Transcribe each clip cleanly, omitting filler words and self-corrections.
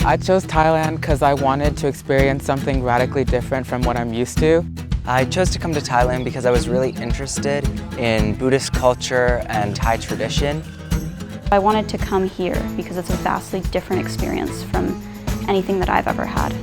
I chose Thailand because I wanted to experience something radically different from what I'm used to. I chose to come to Thailand because I was really interested in Buddhist culture and Thai tradition. I wanted to come here because it's a vastly different experience from anything that I've ever had.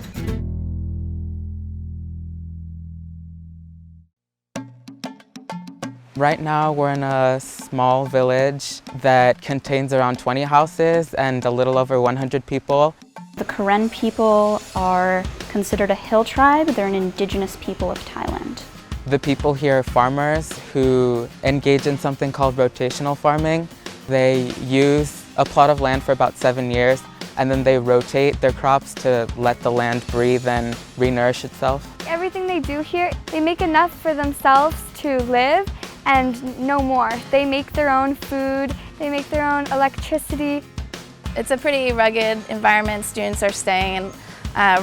Right now we're in a small village that contains around 20 houses and a little over 100 people. The Karen people are considered a hill tribe. They're an indigenous people of Thailand. The people here are farmers who engage in something called rotational farming. They use a plot of land for about 7 years and then they rotate their crops to let the land breathe and re-nourish itself. Everything they do here, they make enough for themselves to live and no more. They make their own food, they make their own electricity. It's a pretty rugged environment. Students are staying in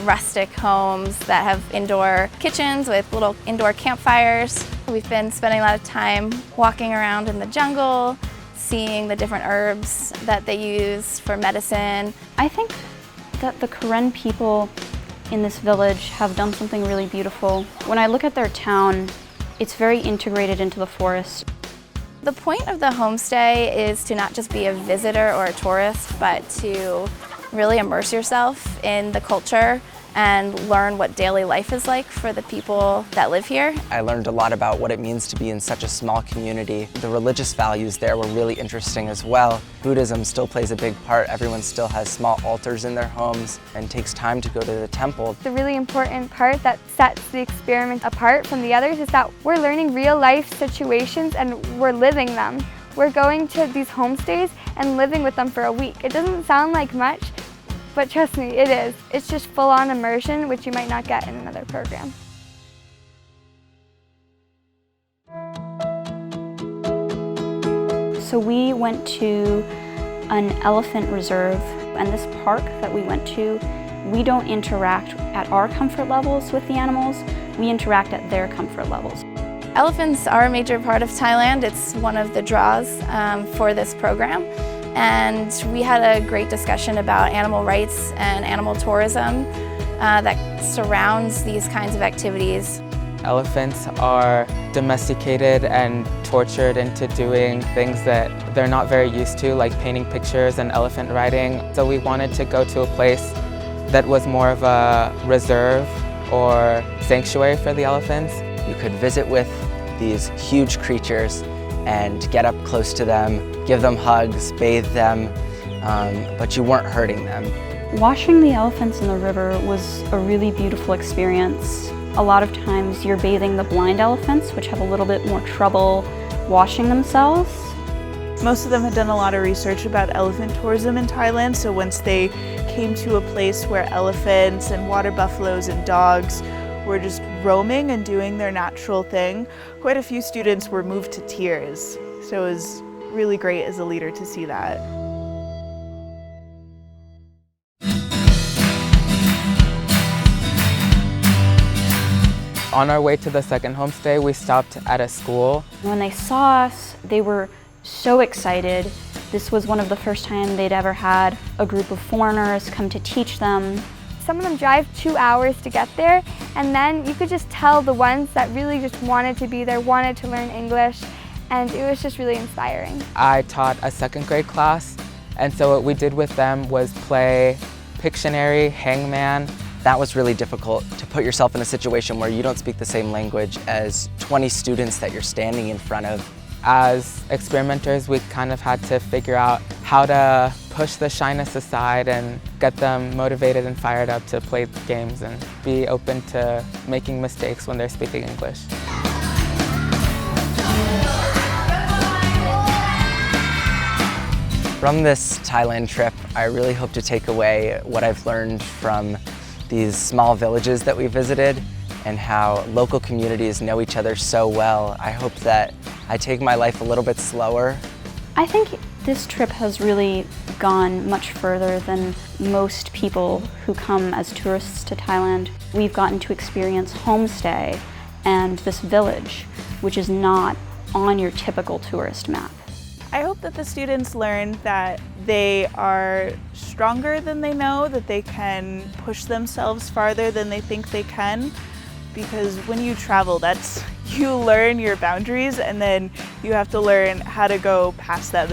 rustic homes that have indoor kitchens with little indoor campfires. We've been spending a lot of time walking around in the jungle, seeing the different herbs that they use for medicine. I think that the Karen people in this village have done something really beautiful. When I look at their town, it's very integrated into the forest. The point of the homestay is to not just be a visitor or a tourist, but to really immerse yourself in the culture and learn what daily life is like for the people that live here. I learned a lot about what it means to be in such a small community. The religious values there were really interesting as well. Buddhism still plays a big part. Everyone still has small altars in their homes and takes time to go to the temple. The really important part that sets the experiment apart from the others is that we're learning real life situations and we're living them. We're going to these homestays and living with them for a week. It doesn't sound like much, but trust me, it is. It's just full-on immersion, which you might not get in another program. So we went to an elephant reserve, and this park that we went to, we don't interact at our comfort levels with the animals, we interact at their comfort levels. Elephants are a major part of Thailand. It's one of the draws for this program. And we had a great discussion about animal rights and animal tourism that surrounds these kinds of activities. Elephants are domesticated and tortured into doing things that they're not very used to, like painting pictures and elephant riding. So we wanted to go to a place that was more of a reserve or sanctuary for the elephants. You could visit with these huge creatures and get up close to them, give them hugs, bathe them, but you weren't hurting them. Washing the elephants in the river was a really beautiful experience. A lot of times you're bathing the blind elephants, which have a little bit more trouble washing themselves. Most of them had done a lot of research about elephant tourism in Thailand, so once they came to a place where elephants and water buffaloes and dogs were just roaming and doing their natural thing, quite a few students were moved to tears. So it was really great as a leader to see that. On our way to the second homestay, we stopped at a school. When they saw us, they were so excited. This was one of the first times they'd ever had a group of foreigners come to teach them. Some of them drive 2 hours to get there, and then you could just tell the ones that really just wanted to be there, wanted to learn English, and it was just really inspiring. I taught a second grade class, and so what we did with them was play Pictionary, Hangman. That was really difficult, to put yourself in a situation where you don't speak the same language as 20 students that you're standing in front of. As experimenters, we kind of had to figure out how to push the shyness aside and get them motivated and fired up to play games and be open to making mistakes when they're speaking English. From this Thailand trip, I really hope to take away what I've learned from these small villages that we visited and how local communities know each other so well. I hope that I take my life a little bit slower. I think this trip has really gone much further than most people who come as tourists to Thailand. We've gotten to experience homestay and this village, which is not on your typical tourist map. I hope that the students learn that they are stronger than they know, that they can push themselves farther than they think they can. Because when you travel, you learn your boundaries, and then you have to learn how to go past them.